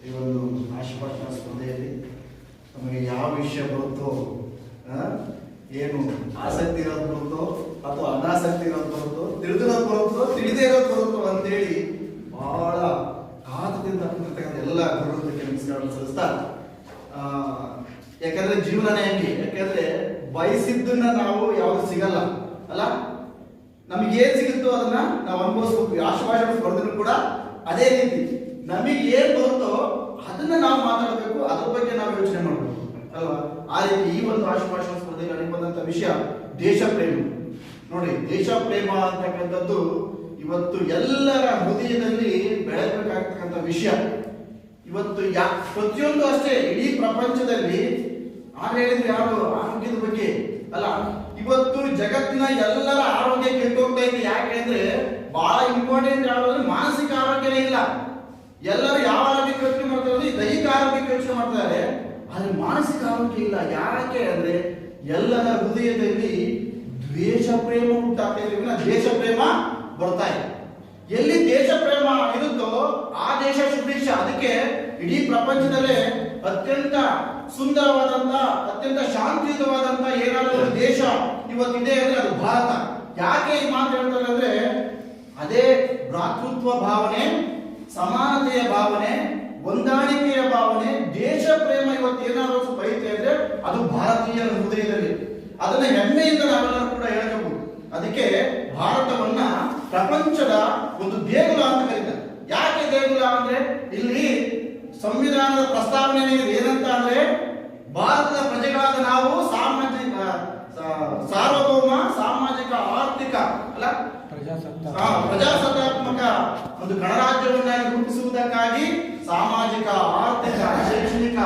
ಈ ಒಂದು ಆಶೀರ್ವಾದ ಸ್ಪರ್ಧೆಯಲ್ಲಿ ನಮಗೆ ಯಾವ ವಿಷಯ ಬರುತ್ತೋ, ಏನು ಆಸಕ್ತಿ ಇರೋದು ಬರುತ್ತೋ ಅಥವಾ ಅನಾಸಕ್ತಿ ಇರೋದು ಬರುತ್ತೋ, ತಿಳಿದಿರೋದು ಬರುತ್ತೋ ತಿಳಿದೇ ಇರೋದು ಬರುತ್ತೋ ಅಂತೇಳಿ ಬಹಳ ಕಾತದಿಂದ ಕೂತಿರ್ತಕ್ಕಂಥ ಎಲ್ಲ ಗುರುಗಳಿಗೆ ನಮಸ್ಕಾರವನ್ನು ಸಲ್ಲಿಸ್ತಾ, ಯಾಕಂದ್ರೆ ಜೀವನನೇ ಹೆಂಗೆ, ಯಾಕಂದ್ರೆ ಬಯಸಿದ್ದನ್ನ ನಾವು ಯಾವುದು ಸಿಗಲ್ಲ ಅಲ್ಲ, ನಮಗೆ ಏನ್ ಸಿಗುತ್ತೋ ಅದನ್ನ ನಾವು ಅನುಭವಿಸ್ಬೇಕು. ಆಶೀರ್ವಾದ ಸ್ಪರ್ಧೆನೂ ಕೂಡ ಅದೇ ರೀತಿ ನಮಗೆ ಏನ್ ಬರುತ್ತೋ ಅದನ್ನ ನಾವು ಮಾತಾಡಬೇಕು, ಅದ್ರ ಬಗ್ಗೆ ನಾವು ಯೋಚನೆ ಮಾಡಬೇಕು ಅಲ್ವಾ. ಆ ರೀತಿ ಈ ಒಂದು ಆಶೀರ್ವಾದ ಸ್ಪರ್ಧೆಗೆ ನನಗೆ ಬಂದಂತ ವಿಷಯ ದೇಶ ಪ್ರೇಮ. ನೋಡಿ, ದೇಶ ಪ್ರೇಮ ಅಂತಕ್ಕಂಥದ್ದು ಇವತ್ತು ಎಲ್ಲರ ಹೃದಯದಲ್ಲಿ ಬೆಳೆಯಬೇಕಾಗ್ತಕ್ಕಂಥ ವಿಷಯ. ಇವತ್ತು ಪ್ರತಿಯೊಂದು ಅಷ್ಟೇ, ಇಡೀ ಪ್ರಪಂಚದಲ್ಲಿ ಹೇಳಿದ್ರೆ ಯಾರು ಆರೋಗ್ಯದ ಬಗ್ಗೆ ಅಲ್ಲ, ಇವತ್ತು ಜಗತ್ತಿನ ಎಲ್ಲರ ಆರೋಗ್ಯ ಕೆಟ್ಟೋಗ್ತಾ ಇದೆ. ಯಾಕೆ ಅಂದ್ರೆ ಬಹಳ ಇಂಪಾರ್ಟೆಂಟ್ ಯಾವ್ದಂದ್ರೆ ಮಾನಸಿಕ ಆರೋಗ್ಯನೇ ಇಲ್ಲ. ಎಲ್ಲರೂ ಯಾವ ಆರೋಗ್ಯಕ್ಕೆ ಯೋಚನೆ ಮಾಡ್ತಾರೆ, ದೈಹಿಕ ಆರೋಗ್ಯಕ್ಕೆ ಯೋಚನೆ ಮಾಡ್ತಾರೆ, ಆದ್ರೆ ಮಾನಸಿಕ ಆರೋಗ್ಯ ಇಲ್ಲ. ಯಾಕೆ ಅಂದ್ರೆ ಎಲ್ಲರ ಹೃದಯದಲ್ಲಿ ದ್ವೇಷ ಪ್ರೇಮ ಉಂಟಾಗ್ತಾ ಇದೆ, ದೇಶ ಪ್ರೇಮ ಬರ್ತಾ ಇದೆ. ಎಲ್ಲಿ ದೇಶ ಪ್ರೇಮ ಇರುತ್ತೋ ಆ ದೇಶ ಸುಭಿಕ್ಷ. ಅದಕ್ಕೆ ಇಡೀ ಪ್ರಪಂಚದಲ್ಲೇ ಅತ್ಯಂತ ಸುಂದರವಾದಂತ, ಅತ್ಯಂತ ಶಾಂತಿಯುತವಾದಂತ ಏನಾದರೂ ದೇಶ ಇವತ್ತಿದೆ ಅಂದ್ರೆ ಅದು ಭಾರತ. ಯಾಕೆ ಈ ಮಾತು ಹೇಳ್ತಾರೆ ಅಂದ್ರೆ ಅದೇ ಭ್ರಾತೃತ್ವ ಭಾವನೆ, ಸಮಾನತೆಯ ಭಾವನೆ, ಹೊಂದಾಣಿಕೆಯ ಭಾವನೆ, ದೇಶ ಪ್ರೇಮ ಇವತ್ತು ಏನಾದರೂ ಬೈತೆ ಅಂದ್ರೆ ಅದು ಭಾರತೀಯರ ಹೃದಯದಲ್ಲಿ. ಅದನ್ನ ಹೆಮ್ಮೆಯಿಂದ ನಾವೆಲ್ಲರೂ ಕೂಡ ಹೇಳಬಹುದು. ಅದಕ್ಕೆ ಭಾರತವನ್ನ ಪ್ರಪಂಚದ ಒಂದು ದೇಗುಲ ಅಂತ ಕರೀತಾರೆ. ಯಾಕೆ ದೇಗುಲ ಅಂದ್ರೆ ಇಲ್ಲಿ ಸಂವಿಧಾನದ ಪ್ರಸ್ತಾವನೆ ಏನಂತ ಅಂದ್ರೆ ಭಾರತದ ಪ್ರಜೆಗಳಾದ ನಾವು ಸಾರ್ವಭೌಮ, ಸಾಮಾಜಿಕ, ಆರ್ಥಿಕ ಅಲ್ಲ ಪ್ರಜಾಸತ್ತಾತ್ಮಕ ಒಂದು ಗಣರಾಜ್ಯವನ್ನಾಗಿ ರೂಪಿಸುವುದಕ್ಕಾಗಿ ಸಾಮಾಜಿಕ, ಆರ್ಥಿಕ, ಶೈಕ್ಷಣಿಕ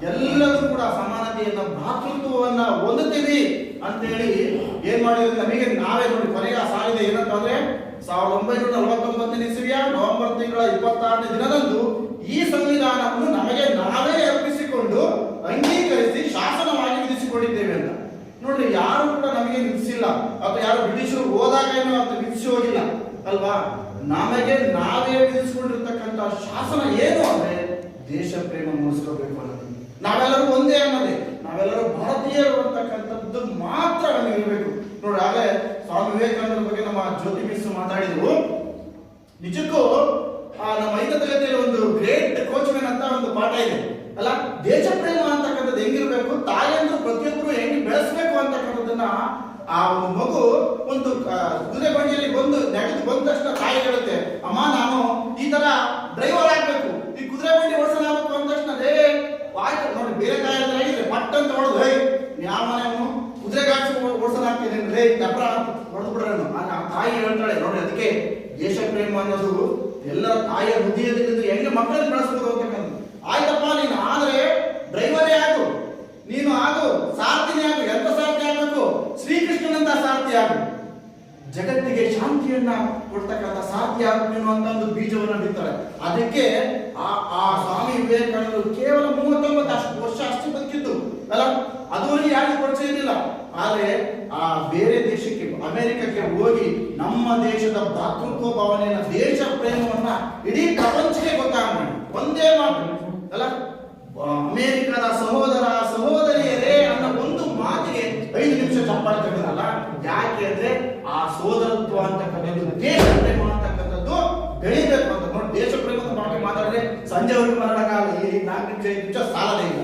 ಎಲ್ಲದೂ ಕೂಡ ಸಮಾನತೆಯನ್ನ, ಭ್ರಾತೃತ್ವವನ್ನ ಹೊಂದುತ್ತೀವಿ ಅಂತೇಳಿ ಏನ್ ಮಾಡಿದ್ರೆ ನಮಗೆ ನಾವೇ ನೋಡಿ ಕೊನೆಗೆ ಸಾಲಿದೆ ಏನಂತಂದ್ರೆ 1949 ಇಸವಿಯ ನವೆಂಬರ್ ತಿಂಗಳ 26ನೇ ದಿನದಂದು ಈ ಸಂವಿಧಾನವನ್ನು ನಮಗೆ ನಾವೇ ಅರ್ಪಿಸಿಕೊಂಡು ಅಂಗೀಕರಿಸಿ ಶಾಸನವಾಗಿ ವಿಧಿಸಿಕೊಂಡಿದ್ದೇವೆ ಅಂತ. ನೋಡ್ರಿ, ಯಾರು ಕೂಡ ನಮಗೆ ವಿಧಿಸಿಲ್ಲ, ಅಥವಾ ಯಾರು ಬ್ರಿಟಿಷರು ಹೋದಾಗ ಏನೋ ಅಂತ ವಿಧಿಸಿ ಹೋಗಿಲ್ಲ ಅಲ್ವಾ. ನಮಗೆ ನಾವೇ ವಿಧಿಸಿಕೊಂಡಿರ್ತಕ್ಕಂಥ ಶಾಸನ ಏನು ಅಂದ್ರೆ ದೇಶ ಪ್ರೇಮ ಮೂಡಿಸ್ಕೋಬೇಕು ಅನ್ನೋದು. ನಾವೆಲ್ಲರೂ ಒಂದೇ ಅನ್ನೋದೇ, ನಾವೆಲ್ಲರೂ ಭಾರತೀಯರು ಅಂತಕ್ಕಂಥದ್ದು ಮಾತ್ರ ನಮಗೆ ಇರಬೇಕು. ನೋಡಿ, ಆಗಲೇ ಸ್ವಾಮಿ ವಿವೇಕಾನಂದರ ಬಗ್ಗೆ ನಮ್ಮ ಜ್ಯೋತಿ ಮಿಸ್ ಮಾತಾಡಿದ್ರು. ನಿಜಕ್ಕೂ ನಮ್ಮ 5ನೇ ತರಗತಿಯಲ್ಲಿ ಒಂದು ಗ್ರೇಟ್ ಕೋಚ್ಮೆನ್ ಅಂತ ಒಂದು ಪಾಠ ಇದೆ ಅಲ್ಲ, ದೇಶ ಪ್ರೇಮ ಅಂತಕ್ಕಂಥದ್ದು ಹೆಂಗಿರ್ಬೇಕು, ತಾಯಿಯಂದ್ರು ಪ್ರತಿಯೊಬ್ಬರು ಹೆಂಗ್ ಬೆಳೆಸ್ಬೇಕು ಅಂತಕ್ಕಂಥದ್ದನ್ನ ಆ ಒಂದು ಮಗು ಒಂದು ಕುದುರೆ ಬಂಡಿಯಲ್ಲಿ ನಡೆದು ಬಂದ ತಕ್ಷಣ ತಾಯಿ ಹೇಳುತ್ತೆ, ಅಮ್ಮ ನಾನು ಈ ತರ ಡ್ರೈವರ್ ಆಗ್ಬೇಕು, ಈ ಕುದುರೆ ಬಂಡಿ ಓಡಿಸಲಾಗಬೇಕು ಅಂದ ತಕ್ಷಣ ಆಯ್ತು ನೋಡಿ, ಬೇರೆ ತಾಯಿ ಹತ್ರ ಆಗಿದ್ರೆ ಪಟ್ ಅಂತ ಹೊಡೆದು ಯಾವ ಮನೆಯವನು ಕುದುರೆ ಗಾಡಿಸಿ ಓಡಿಸಲಾಗ್ತೀನಿ ತಪ್ರ ಹೊಡೆದು ಬಿಡ್ರನು ತಾಯಿ ಹೇಳ್ತಾಳೆ. ನೋಡಿ, ಅದಕ್ಕೆ ದೇಶ ಪ್ರೇಮ ಅನ್ನೋದು ಎಲ್ಲರ ತಾಯಿಯ ಹೃದಯದಿಂದ ಹೆಂಗೆ ಮಕ್ಕಳನ್ನು ಬೆಳೆಸ್ಬೋದು ಅಂತಕ್ಕಂಥ. ಆಯ್ತಪ್ಪ, ನೀನು ಆದ್ರೆ ಡ್ರೈವರೇ ಆಗು, ನೀನು ಆಗು, ಸಾರಥಿನೇ ಆಗು. ಎಂತ ಸಾರಥಿ ಆಗ್ಬೇಕು? ಶ್ರೀಕೃಷ್ಣನಂತ ಸಾರಥಿ ಆಗು, ಜಗತ್ತಿಗೆ ಶಾಂತಿಯನ್ನ ಕೊಡ್ತಕ್ಕಂಥ ಸಾರಥಿ ಆಗಬೇಕು ಅಂತ ಒಂದು ಬೀಜವನ್ನು ಬಿಡ್ತಾಳೆ. ಅದಕ್ಕೆ ಆ ಸ್ವಾಮಿ ವಿವೇಕಾನಂದರು ಕೇವಲ 39 ವರ್ಷ ಅಷ್ಟು ಬದುಕಿದ್ದು ಅಲ್ಲ, ಅದುವರೆಗೆ ಯಾರಿಗೂ ಪರಿಚಯ ಇರಲಿಲ್ಲ. ಆದ್ರೆ ಆ ಬೇರೆ ದೇಶಕ್ಕೆ, ಅಮೆರಿಕಕ್ಕೆ ಹೋಗಿ ನಮ್ಮ ದೇಶದ ಭ್ರಾತೃತ್ವ ಭಾವನೆಯನ್ನ, ದೇಶ ಪ್ರೇಮವನ್ನ ಇಡೀ ಪ್ರಪಂಚಕ್ಕೆ ಗೊತ್ತಾಗ ಮಾಡಿ ಒಂದೇ ಮಾತು ಅಲ್ಲ, ಅಮೆರಿಕದ ಸಹೋದರ ಸಹೋದರಿಯರೇ ಅನ್ನೋ ಒಂದು ಮಾತಿಗೆ 5 ನಿಮಿಷ ಚಪ್ಪಾಳೆ ತಗೊಂಡಲ್ಲ. ಯಾಕೆ ಅಂದ್ರೆ ಆ ಸೋದರತ್ವ ಅಂತಕ್ಕಂಥದ್ದು, ದೇಶ ಪ್ರೇಮ ಅಂತಕ್ಕಂಥದ್ದು ಬೆಳಿಬೇಕು ಅಂತ. ನೋಡಿ, ದೇಶ ಪ್ರೇಮದ ಬಗ್ಗೆ ಮಾತಾಡಿದ್ರೆ ಸಂಜೆವರೆಗೂ ಮಾತಾಡಕ್ಕಾಗಲ್ಲ, ಈ 4 ನಿಮಿಷ 5 ನಿಮಿಷ ಸಾಲದೇ ಇಲ್ಲ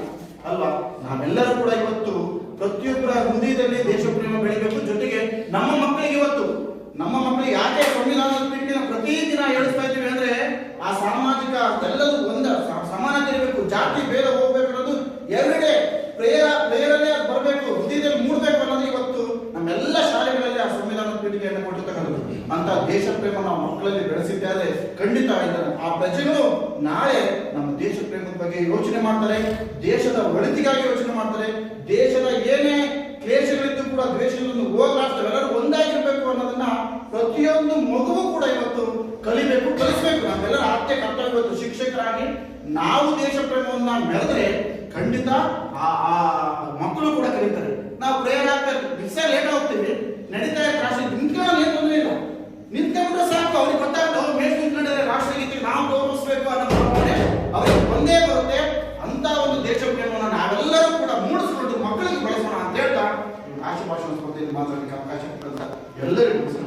ಅಲ್ವಾ. ನಾವೆಲ್ಲರೂ ಕೂಡ ಇವತ್ತು ಪ್ರತಿಯೊಬ್ಬರ ಹೃದಯದಲ್ಲಿ ದೇಶ ಪ್ರೇಮ ಬೆಳಿಬೇಕು. ಜೊತೆಗೆ ನಮ್ಮ ಮಕ್ಕಳಿಗೆ ಯಾಕೆ ಸಂವಿಧಾನದ ಪೀಠಿನ ಪ್ರತಿದಿನ ಹೇಳಿಸ್ತಾ ಇದ್ದೀವಿ ಅಂದ್ರೆ ಆ ಸಾಮಾಜಿಕ ಎಲ್ಲರೂ ಸಮಾನತೆ ಇರಬೇಕು, ಜಾತಿ ಭೇದ ಹೋಗ್ಬೇಕು ಅನ್ನೋದು ಎವ್ರಿಡೇ ಪ್ರೇರಣೆ ಬರಬೇಕು, ಹೃದಯದಲ್ಲಿ ಮೂಡಬೇಕು ಅನ್ನೋದು ಇವತ್ತು ನಮ್ಮೆಲ್ಲ ಶಾಲೆಗಳಲ್ಲಿ ಆ ಸಂವಿಧಾನದ ಪೀಠಿಕೆಯನ್ನು ಕೊಟ್ಟಿರ್ತಕ್ಕಂಥದ್ದು. ಅಂತ ದೇಶ ಪ್ರೇಮ ನಾವು ಮಕ್ಕಳಲ್ಲಿ ಬೆಳೆಸಿದ್ದಾದ್ರೆ ಖಂಡಿತ ಆ ಪ್ರಜೆಗಳು ನಾಳೆ ನಮ್ಮ ದೇಶ ಪ್ರೇಮದ ಬಗ್ಗೆ ಯೋಚನೆ ಮಾಡ್ತಾರೆ, ದೇಶದ ಒಳಿತಿಗಾಗಿ ಯೋಚನೆ ಮಾಡ್ತಾರೆ. ದೇಶದ ಏನೇ ಕ್ಲೇಶಗಳಿದ್ದು ಕೂಡ ದ್ವೇಷಗಳನ್ನು ಹೋಗ್ಲಾಡ್ತವೆ, ಎಲ್ಲರೂ ಒಂದಾಗಿರ್ಬೇಕು ಅನ್ನೋದನ್ನ ಪ್ರತಿಯೊಂದು ಮಗುವು ಕೂಡ ಇವತ್ತು ಕಲಿಬೇಕು, ಕಲಿಸ್ಬೇಕು. ನಾವೆಲ್ಲರ ಆದ್ಯ ಕರ್ತವ್ಯ ಇವತ್ತು ಶಿಕ್ಷಕರಾಗಿ ನಾವು ದೇಶ ಪ್ರೇಮವನ್ನ ಮೆರೆದ್ರೆ ಖಂಡಿತ ಆ ಮಕ್ಕಳು ಕೂಡ ಕಲಿತಾರೆ. ನಾವು ಪ್ರೇಯರ್ ಆಗ್ತಾ ಲೇಟ್ ಹೋಗ್ತೀವಿ, ನಡೀತಾ ರಾಷ್ಟ್ರ ನಿಂತ್ಕೊಂಡು ಏನ್ ತೊಂದರೆ ಇಲ್ಲ, ನಿಂತ್ಕೊಂಡ್ರೆ ಸಾಕು, ಅವ್ರಿಗೆ ಗೊತ್ತಾಗ್ತದೆ ಅವ್ರು ಮೇಲ್ ನಿಂತ್ಕೊಂಡ್ರೆ ರಾಷ್ಟ್ರಗೀತೆ ನಾವು ಗೌರವಿಸಬೇಕು ಅನ್ನೋ ಅವ್ರಿಗೆ ಒಂದೇ ಮಾತನಾಡಲಿಕ್ಕೆ ಅವಕಾಶ ಕೊಟ್ಟಂತ ಎಲ್ಲರಿಗೂ